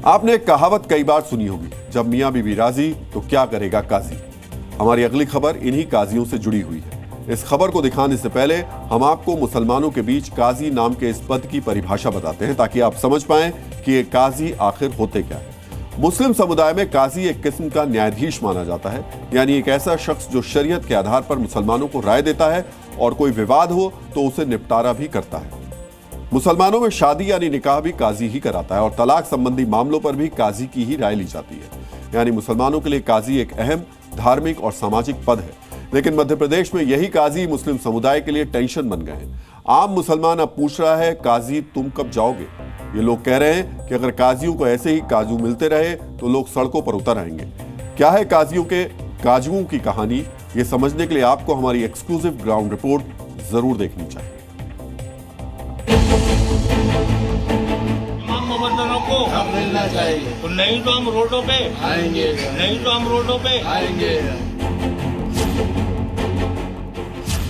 आपने एक कहावत कई बार सुनी होगी, जब मियां बीवी राजी तो क्या करेगा काजी। हमारी अगली खबर इन्हीं काजियों से जुड़ी हुई है। इस खबर को दिखाने से पहले हम आपको मुसलमानों के बीच काजी नाम के इस पद की परिभाषा बताते हैं, ताकि आप समझ पाएं कि ये काजी आखिर होते क्या है। मुस्लिम समुदाय में काजी एक किस्म का न्यायाधीश माना जाता है, यानी एक ऐसा शख्स जो शरीयत के आधार पर मुसलमानों को राय देता है और कोई विवाद हो तो उसे निपटारा भी करता है। मुसलमानों में शादी यानी निकाह भी काजी ही कराता है और तलाक संबंधी मामलों पर भी काजी की ही राय ली जाती है। यानी मुसलमानों के लिए काजी एक अहम धार्मिक और सामाजिक पद है। लेकिन मध्य प्रदेश में यही काजी मुस्लिम समुदाय के लिए टेंशन बन गए हैं। आम मुसलमान अब पूछ रहा है, काजी तुम कब जाओगे? ये लोग कह रहे हैं कि अगर काजियों को ऐसे ही काजू मिलते रहे तो लोग सड़कों पर उतर आएंगे। क्या है काजियों के काजुओं की कहानी, ये समझने के लिए आपको हमारी एक्सक्लूसिव ग्राउंड रिपोर्ट जरूर देखनी चाहिए। को मिलना चाहिए, तो नहीं तो हम रोडों पे आएंगे, नहीं तो हम रोडों पे आएंगे।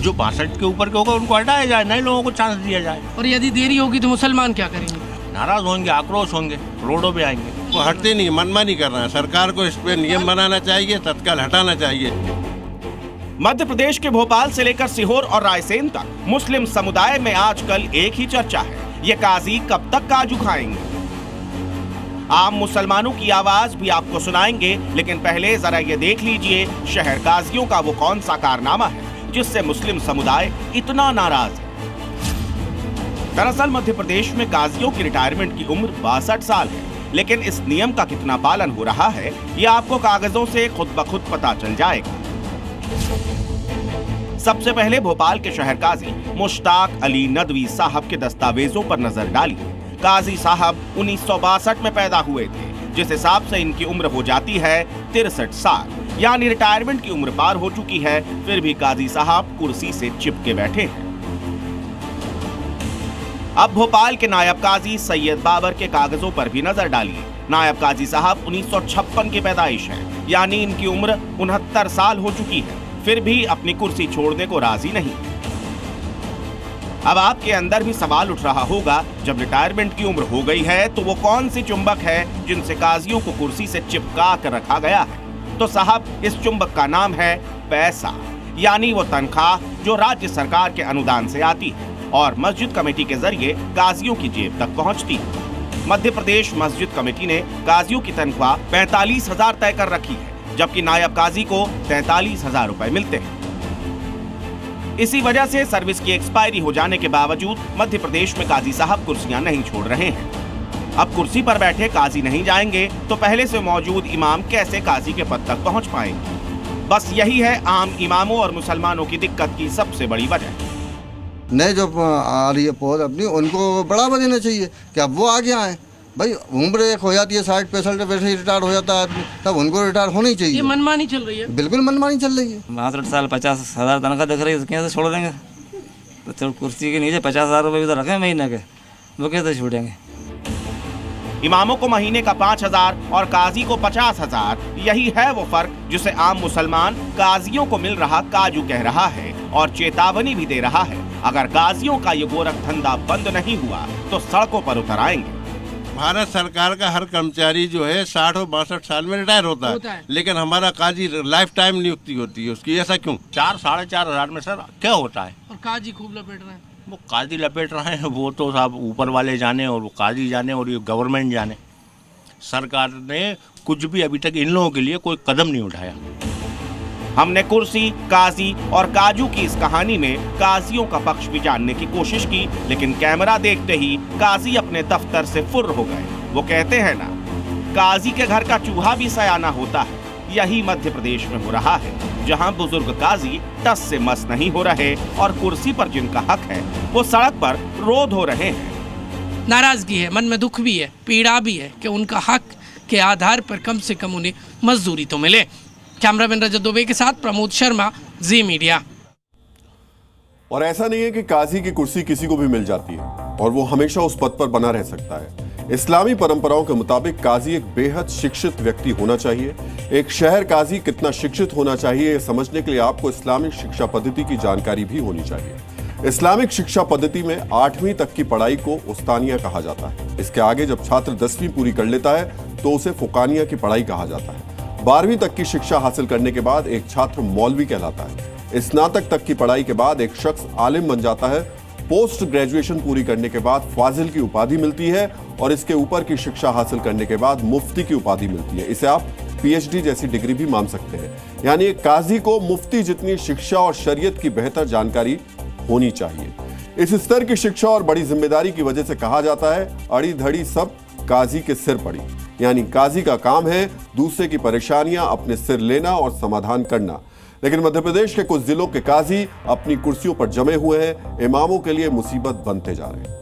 जो 62 के ऊपर के होगा उनको हटाया जाए, नए लोगों को चांस दिया जाए। और यदि देरी होगी तो मुसलमान क्या करेंगे? नाराज होंगे, आक्रोश होंगे, रोडों पे आएंगे। वो हटते नहीं, मनमानी कर रहा है। सरकार को इस पे नियम बनाना चाहिए, तत्काल हटाना चाहिए। मध्य प्रदेश के भोपाल से लेकर सीहोर और रायसेन तक मुस्लिम समुदाय में आजकल एक ही चर्चा है, ये काजी कब तक काजू खाएंगे। आम मुसलमानों की आवाज भी आपको सुनाएंगे, लेकिन पहले जरा ये देख लीजिए शहर काजियों का वो कौन सा कारनामा है जिससे मुस्लिम समुदाय इतना नाराज है। दरअसल मध्य प्रदेश में काजियों की रिटायरमेंट की उम्र 62 साल है, लेकिन इस नियम का कितना पालन हो रहा है ये आपको कागजों से खुद ब खुद पता चल जाएगा। सबसे पहले भोपाल के शहर काजी मुश्ताक अली नदवी साहब के दस्तावेजों पर नजर डालिए। काजी साहब 1962 में पैदा हुए थे, जिस हिसाब से इनकी उम्र हो जाती है 63 साल, यानी रिटायरमेंट की उम्र पार हो चुकी है, फिर भी काजी साहब कुर्सी से चिपके बैठे हैं। अब भोपाल के नायब काजी सैयद बाबर के कागजों पर भी नजर डालिए। नायब काजी साहब 1956 की पैदाइश है, यानी इनकी उम्र 69 साल हो चुकी है, फिर भी अपनी कुर्सी छोड़ने को राजी नहीं। अब आपके अंदर भी सवाल उठ रहा होगा, जब रिटायरमेंट की उम्र हो गई है तो वो कौन सी चुंबक है जिनसे काजियों को कुर्सी से चिपका कर रखा गया है? तो साहब, इस चुंबक का नाम है पैसा, यानी वो तनख्वाह जो राज्य सरकार के अनुदान से आती है और मस्जिद कमेटी के जरिए काजियों की जेब तक पहुंचती है। मध्य प्रदेश मस्जिद कमेटी ने काजियों की तनख्वाह 45,000 तय कर रखी है, जबकि नायब काजी को 43,000 रुपए मिलते हैं। इसी वजह से सर्विस की एक्सपायरी हो जाने के बावजूद मध्य प्रदेश में काजी साहब कुर्सियां नहीं छोड़ रहे हैं। अब कुर्सी पर बैठे काजी नहीं जाएंगे तो पहले से मौजूद इमाम कैसे काजी के पद तक पहुंच पाएंगे? बस यही है आम इमामों और मुसलमानों की दिक्कत की सबसे बड़ी वजह। नए जो आ रही है पौध अपनी, उनको बढ़ावा देना चाहिए कि अब वो आगे आए। भाई उम्र एक हो जाती है 60-65 वैसे ही रिटायर हो जाता है आदमी, तब उनको रिटायर होनी चाहिए। ये मनमानी चल रही है, बिल्कुल मनमानी चल रही है। 62 साल 50,000 तनख्वाह दिख रही है, कैसे छोड़ देंगे? तो कुर्सी के नीचे 50,000 रुपये भी तो रखे महीने के, वो कैसे छोड़ेंगे? इमामों को महीने का 5,000 और काजी को 50,000, यही है वो फर्क जिसे आम मुसलमान काजियों को मिल रहा काजू कह रहा है और चेतावनी भी दे रहा है, अगर काजियों का ये गोरख धंधा बंद नहीं हुआ तो सड़कों पर उतर आएंगे। भारत सरकार का हर कर्मचारी जो है 60 और 62 साल में रिटायर होता है, लेकिन हमारा काजी लाइफ टाइम नियुक्ति होती है उसकी। ऐसा क्यों? 4-4.5 हजार में सर क्या होता है? और काजी खूब लपेट रहे हैं। वो काजी लपेट रहे हैं, वो तो साहब ऊपर वाले जाने और वो काजी जाने और ये गवर्नमेंट जाने। सरकार ने कुछ भी अभी तक इन लोगों के लिए कोई कदम नहीं उठाया। हमने कुर्सी, काजी और काजू की इस कहानी में काजियों का पक्ष भी जानने की कोशिश की, लेकिन कैमरा देखते ही काजी अपने दफ्तर से फुर्र हो गए। वो कहते हैं ना, काजी के घर का चूहा भी सयाना होता है। यही मध्य प्रदेश में हो रहा है, जहां बुजुर्ग काजी टस से मस नहीं हो रहे और कुर्सी पर जिनका हक है वो सड़क पर रोध हो रहे हैं। नाराजगी है, मन में दुख भी है, पीड़ा भी है कि उनका हक के आधार पर कम से कम उन्हें मजदूरी तो मिले। कैमरामैन रजत दुबे के साथ प्रमोद शर्मा, जी मीडिया। और ऐसा नहीं है कि काजी की कुर्सी किसी को भी मिल जाती है और वो हमेशा उस पद पर बना रह सकता है। इस्लामी परंपराओं के मुताबिक काजी एक बेहद शिक्षित व्यक्ति होना चाहिए। एक शहर काजी कितना शिक्षित होना चाहिए, यह समझने के लिए आपको इस्लामिक शिक्षा पद्धति की जानकारी भी होनी चाहिए। इस्लामिक शिक्षा पद्धति में 8वीं तक की पढ़ाई को उस्तानिया कहा जाता है। इसके आगे जब छात्र 10वीं पूरी कर लेता है तो उसे फुकानिया की पढ़ाई कहा जाता है। 12वीं तक की शिक्षा हासिल करने के बाद एक छात्र मौलवी कहलाता है। स्नातक तक की पढ़ाई के बाद एक शख्स आलिम बन जाता है। पोस्ट ग्रेजुएशन पूरी करने के बाद फाजिल की उपाधि मिलती है और इसके ऊपर की शिक्षा हासिल करने के बाद मुफ्ती की उपाधि मिलती है। इसे आप पीएचडी जैसी डिग्री भी मान सकते हैं। यानी एक काजी को मुफ्ती जितनी शिक्षा और शरीयत की बेहतर जानकारी होनी चाहिए। इस स्तर की शिक्षा और बड़ी जिम्मेदारी की वजह से कहा जाता है अड़ी धड़ी सब काजी के सिर पड़ी। यानी काजी का काम है दूसरे की परेशानियां अपने सिर लेना और समाधान करना। लेकिन मध्य प्रदेश के कुछ जिलों के काजी अपनी कुर्सियों पर जमे हुए हैं, इमामों के लिए मुसीबत बनते जा रहे हैं।